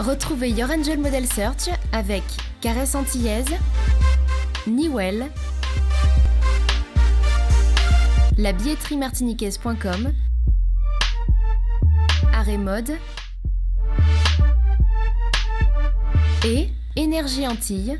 Retrouvez Your Angel Model Search avec Caresse Antillaise, Newell, la billetterie martiniquaise.com, Arrêt Mode et Énergie Antilles.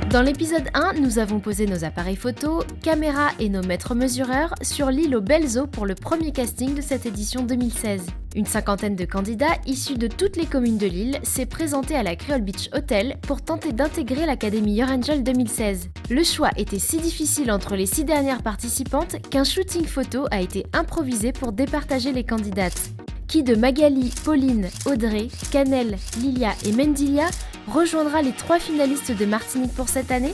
Dans l'épisode 1, nous avons posé nos appareils photo, caméras et nos mètres mesureurs sur l'île aux Belles Eaux pour le premier casting de cette édition 2016. Une cinquantaine de candidats issus de toutes les communes de l'île s'est présenté à la Creole Beach Hotel pour tenter d'intégrer l'Académie Your Angel 2016. Le choix était si difficile entre les 6 dernières participantes qu'un shooting photo a été improvisé pour départager les candidates. Qui de Magali, Pauline, Audrey, Canel, Lilia et Mendilia rejoindra les 3 finalistes de Martinique pour cette année ?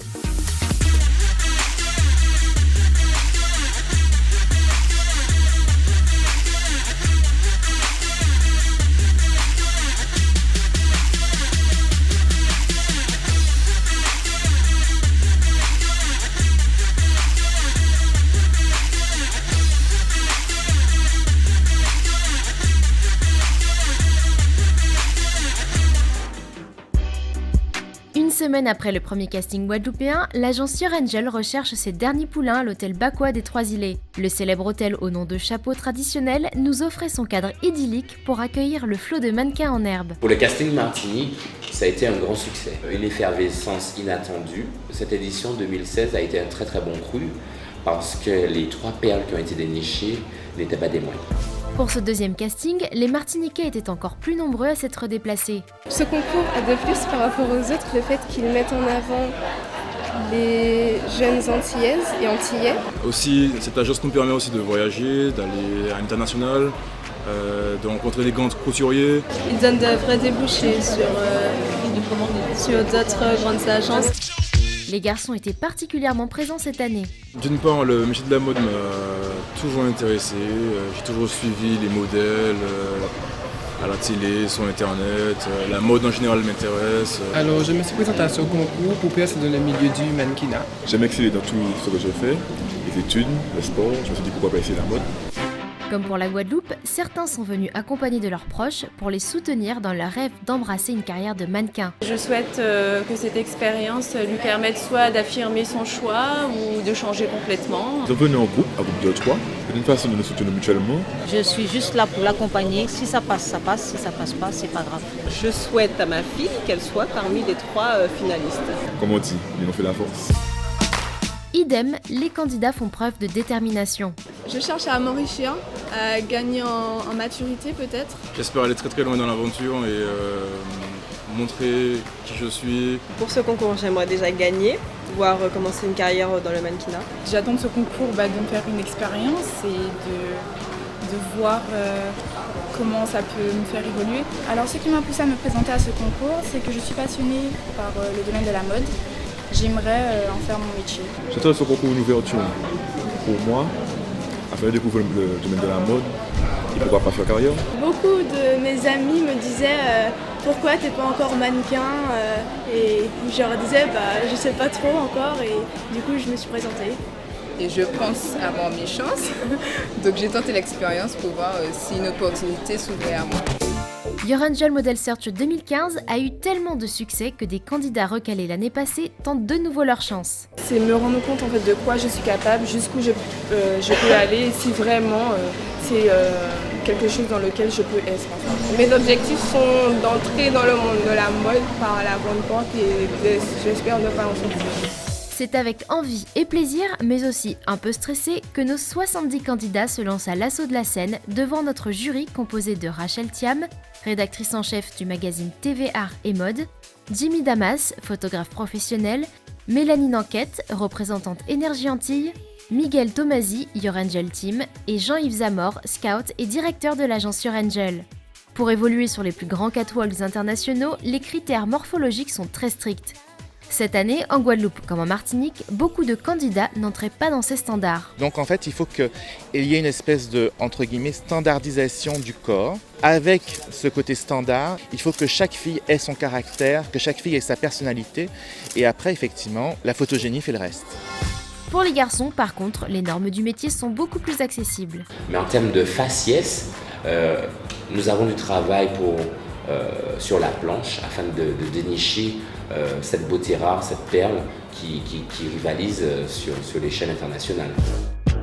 Une semaine après le premier casting guadeloupéen, l'agence Your Angel recherche ses derniers poulains à l'hôtel Bakwa des Trois-Îlets. Le célèbre hôtel au nom de chapeau traditionnel nous offrait son cadre idyllique pour accueillir le flot de mannequins en herbe. Pour le casting Martinique, ça a été un grand succès. Une effervescence inattendue. Cette édition 2016 a été un très très bon cru parce que les 3 perles qui ont été dénichées n'étaient pas des moindres. Pour ce deuxième casting, les Martiniquais étaient encore plus nombreux à s'être déplacés. Ce concours a de plus par rapport aux autres le fait qu'ils mettent en avant les jeunes Antillaises et Antillais. Aussi, cette agence nous permet aussi de voyager, d'aller à l'international, de rencontrer des grands couturiers. Ils donnent de vrais débouchés sur d'autres grandes agences. Les garçons étaient particulièrement présents cette année. D'une part, le métier de la mode m'a toujours intéressé. J'ai toujours suivi les modèles à la télé, sur internet. La mode en général m'intéresse. Alors, je me suis présenté à ce concours pour percer dans le milieu du mannequinat. J'aime exceller dans tout ce que je fais, les études, le sport. Je me suis dit pourquoi pas essayer la mode. Comme pour la Guadeloupe, certains sont venus accompagnés de leurs proches pour les soutenir dans leur rêve d'embrasser une carrière de mannequin. Je souhaite que cette expérience lui permette soit d'affirmer son choix ou de changer complètement. Nous sommes venus en groupe, à groupe de 3. C'est une façon de nous soutenir mutuellement. Je suis juste là pour l'accompagner. Si ça passe, ça passe. Si ça passe pas, c'est pas grave. Je souhaite à ma fille qu'elle soit parmi les 3 finalistes. Comme on dit, ils ont fait la force. Idem, les candidats font preuve de détermination. Je cherche à m'enrichir, à gagner en maturité peut-être. J'espère aller très très loin dans l'aventure et montrer qui je suis. Pour ce concours, j'aimerais déjà gagner, pouvoir commencer une carrière dans le mannequinat. J'attends de ce concours de me faire une expérience et de voir comment ça peut me faire évoluer. Alors ce qui m'a poussée à me présenter à ce concours, c'est que je suis passionnée par le domaine de la mode. J'aimerais en faire mon métier. Je trouve ce concours une ouverture pour moi, afin de découvrir le domaine de la mode et pourquoi pas faire carrière. Beaucoup de mes amis me disaient pourquoi t'es pas encore mannequin et je leur disais je sais pas trop encore et du coup je me suis présentée. Et je pense avoir mes chances, donc j'ai tenté l'expérience pour voir si une opportunité s'ouvrait à moi. Your Angel Model Search 2015 a eu tellement de succès que des candidats recalés l'année passée tentent de nouveau leur chance. C'est me rendre compte en fait de quoi je suis capable, jusqu'où je peux aller, si vraiment c'est quelque chose dans lequel je peux être. Mes objectifs sont d'entrer dans le monde de la mode par la grande porte et j'espère ne pas en sortir. C'est avec envie et plaisir, mais aussi un peu stressé, que nos 70 candidats se lancent à l'assaut de la scène devant notre jury composé de Rachel Thiam, rédactrice en chef du magazine TV Art et Mode, Jimmy Damas, photographe professionnel, Mélanie Nanquette, représentante Énergie Antilles, Miguel Tomasi, Your Angel Team, et Jean-Yves Zamor, scout et directeur de l'agence Your Angel. Pour évoluer sur les plus grands catwalks internationaux, les critères morphologiques sont très stricts. Cette année, en Guadeloupe comme en Martinique, beaucoup de candidats n'entraient pas dans ces standards. Donc en fait, il faut qu'il y ait une espèce de, entre guillemets, standardisation du corps. Avec ce côté standard, il faut que chaque fille ait son caractère, que chaque fille ait sa personnalité. Et après, effectivement, la photogénie fait le reste. Pour les garçons, par contre, les normes du métier sont beaucoup plus accessibles. Mais en termes de faciès, Nous avons du travail sur la planche afin de dénicher cette beauté rare, cette perle qui rivalise sur l'échelle internationale.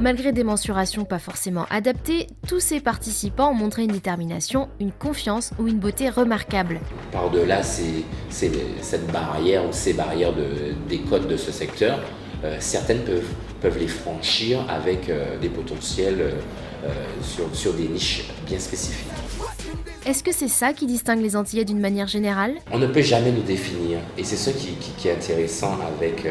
Malgré des mensurations pas forcément adaptées, tous ces participants ont montré une détermination, une confiance ou une beauté remarquable. Par-delà cette barrière ou ces barrières des codes de ce secteur, certaines peuvent les franchir avec des potentiels sur des niches bien spécifiques. Est-ce que c'est ça qui distingue les Antillais d'une manière générale? On ne peut jamais nous définir et c'est ce qui est intéressant avec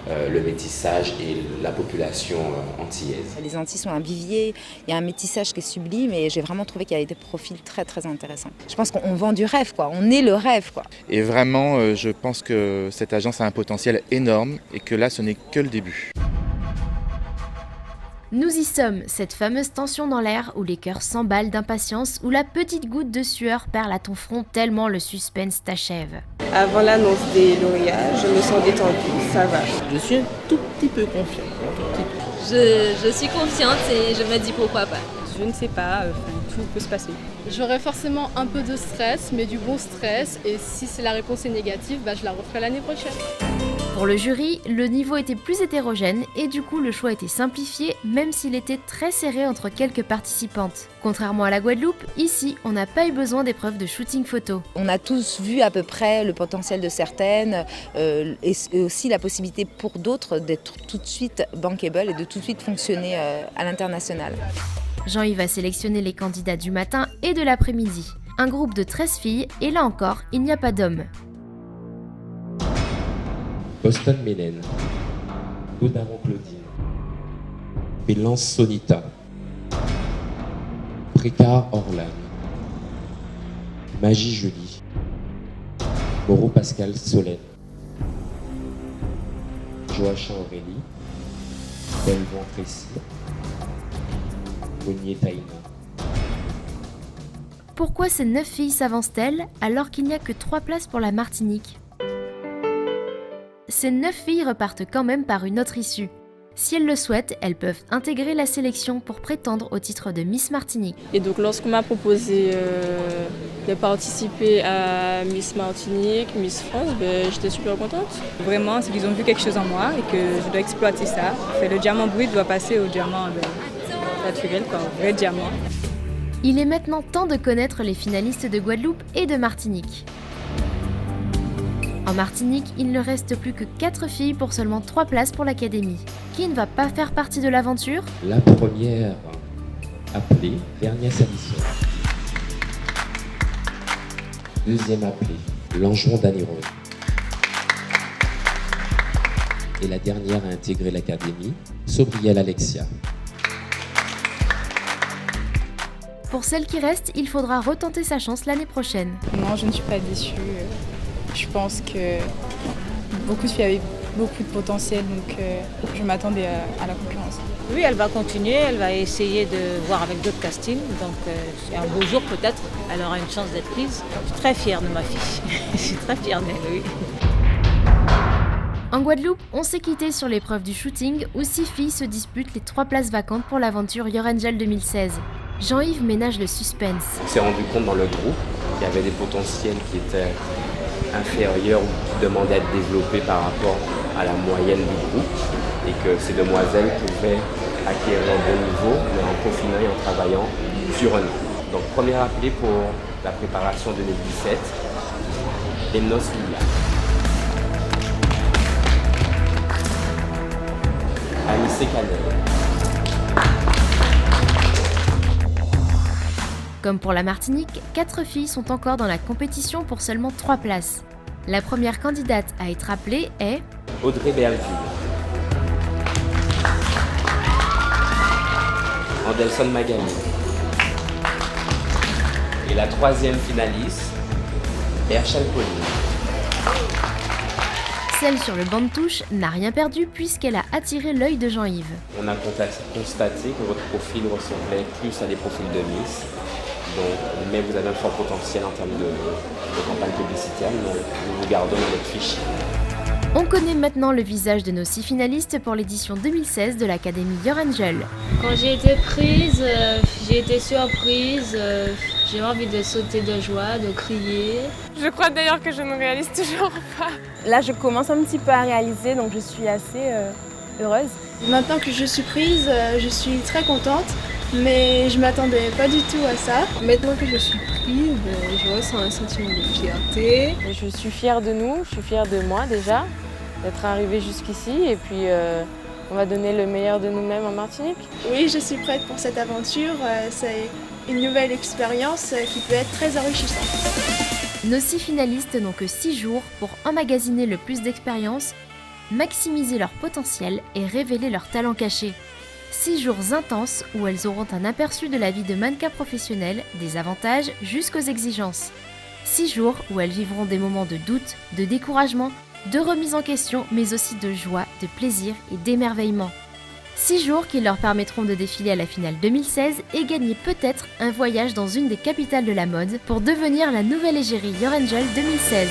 le métissage et la population antillaise. Les Antilles sont un vivier, il y a un métissage qui est sublime et j'ai vraiment trouvé qu'il y avait des profils très très intéressants. Je pense qu'on vend du rêve, quoi. On est le rêve, quoi. Et vraiment, je pense que cette agence a un potentiel énorme et que là, ce n'est que le début. Nous y sommes, cette fameuse tension dans l'air où les cœurs s'emballent d'impatience, où la petite goutte de sueur perle à ton front tellement le suspense t'achève. Avant l'annonce des lauréats, je me sens détendue, ça va. Je suis un tout petit peu confiante. Je suis confiante et je me dis pourquoi pas. Je ne sais pas, tout peut se passer. J'aurai forcément un peu de stress, mais du bon stress, et si la réponse est négative, je la referai l'année prochaine. Pour le jury, le niveau était plus hétérogène et du coup le choix était simplifié même s'il était très serré entre quelques participantes. Contrairement à la Guadeloupe, ici on n'a pas eu besoin d'épreuves de shooting photo. On a tous vu à peu près le potentiel de certaines et aussi la possibilité pour d'autres d'être tout de suite bankable et de tout de suite fonctionner à l'international. Jean-Yves a sélectionné les candidats du matin et de l'après-midi. Un groupe de 13 filles et là encore, il n'y a pas d'hommes. Boston Mélène, Goudaron Claudine, Bélance Sonita, Précard Orlan, Magie Julie, Moreau Pascal Solène, Joachim Aurélie, Belvon Tracy, Bonnier Taïna. Pourquoi ces 9 filles s'avancent-elles alors qu'il n'y a que 3 places pour la Martinique ? Ces 9 filles repartent quand même par une autre issue. Si elles le souhaitent, elles peuvent intégrer la sélection pour prétendre au titre de Miss Martinique. Et donc lorsqu'on m'a proposé de participer à Miss Martinique, Miss France, j'étais super contente. Vraiment, c'est qu'ils ont vu quelque chose en moi et que je dois exploiter ça. Le diamant brut doit passer au diamant naturel, au vrai diamant. Il est maintenant temps de connaître les finalistes de Guadeloupe et de Martinique. En Martinique, il ne reste plus que 4 filles pour seulement 3 places pour l'académie. Qui ne va pas faire partie de l'aventure ? La première, appelée Verniès Addition. Deuxième appelée, Langeron Daniron. Et la dernière à intégrer l'académie, Sobriel Alexia. Pour celle qui reste, il faudra retenter sa chance l'année prochaine. Non, je ne suis pas déçue. Je pense que beaucoup de filles avaient beaucoup de potentiel, donc je m'attendais à la concurrence. Oui, elle va continuer, elle va essayer de voir avec d'autres castings, donc un beau jour peut-être, elle aura une chance d'être prise. Je suis très fière de ma fille, je suis très fière d'elle, oui. En Guadeloupe, on s'est quitté sur l'épreuve du shooting où 6 filles se disputent les 3 places vacantes pour l'aventure Your Angel 2016. Jean-Yves ménage le suspense. On s'est rendu compte dans le groupe qu'il y avait des potentiels qui étaient inférieurs ou qui demandaient à être développés par rapport à la moyenne du groupe et que ces demoiselles pouvaient acquérir un bon niveau mais en confinant et en travaillant sur un an. Donc premier appelé pour la préparation 2017, Lemnos Lilia. Anissé Canel. Comme pour la Martinique, 4 filles sont encore dans la compétition pour seulement 3 places. La première candidate à être appelée est Audrey Belleville. Andelson Magali. Et la troisième finaliste, Herschel Pauline. Celle sur le banc de touche n'a rien perdu puisqu'elle a attiré l'œil de Jean-Yves. On a constaté que votre profil ressemblait plus à des profils de Miss. Donc, mais vous avez un fort potentiel en termes de campagne publicitaire, donc nous vous gardons dans notre fichier. On connaît maintenant le visage de nos 6 finalistes pour l'édition 2016 de l'Académie Your Angel. Quand j'ai été prise, j'ai été surprise, j'ai envie de sauter de joie, de crier. Je crois d'ailleurs que je ne réalise toujours pas. Là, je commence un petit peu à réaliser, donc je suis assez heureuse. Maintenant que je suis prise, je suis très contente, mais je ne m'attendais pas du tout à ça. Maintenant que je suis prise, je ressens un sentiment de fierté. Je suis fière de nous, je suis fière de moi déjà, d'être arrivée jusqu'ici et puis on va donner le meilleur de nous-mêmes en Martinique. Oui, je suis prête pour cette aventure. C'est une nouvelle expérience qui peut être très enrichissante. Nos 6 finalistes n'ont que 6 jours pour emmagasiner le plus d'expérience, maximiser leur potentiel et révéler leurs talents cachés. 6 jours intenses où elles auront un aperçu de la vie de mannequin professionnel, des avantages jusqu'aux exigences. 6 jours où elles vivront des moments de doute, de découragement, de remise en question, mais aussi de joie, de plaisir et d'émerveillement. 6 jours qui leur permettront de défiler à la finale 2016 et gagner peut-être un voyage dans une des capitales de la mode pour devenir la nouvelle égérie Your Angel 2016.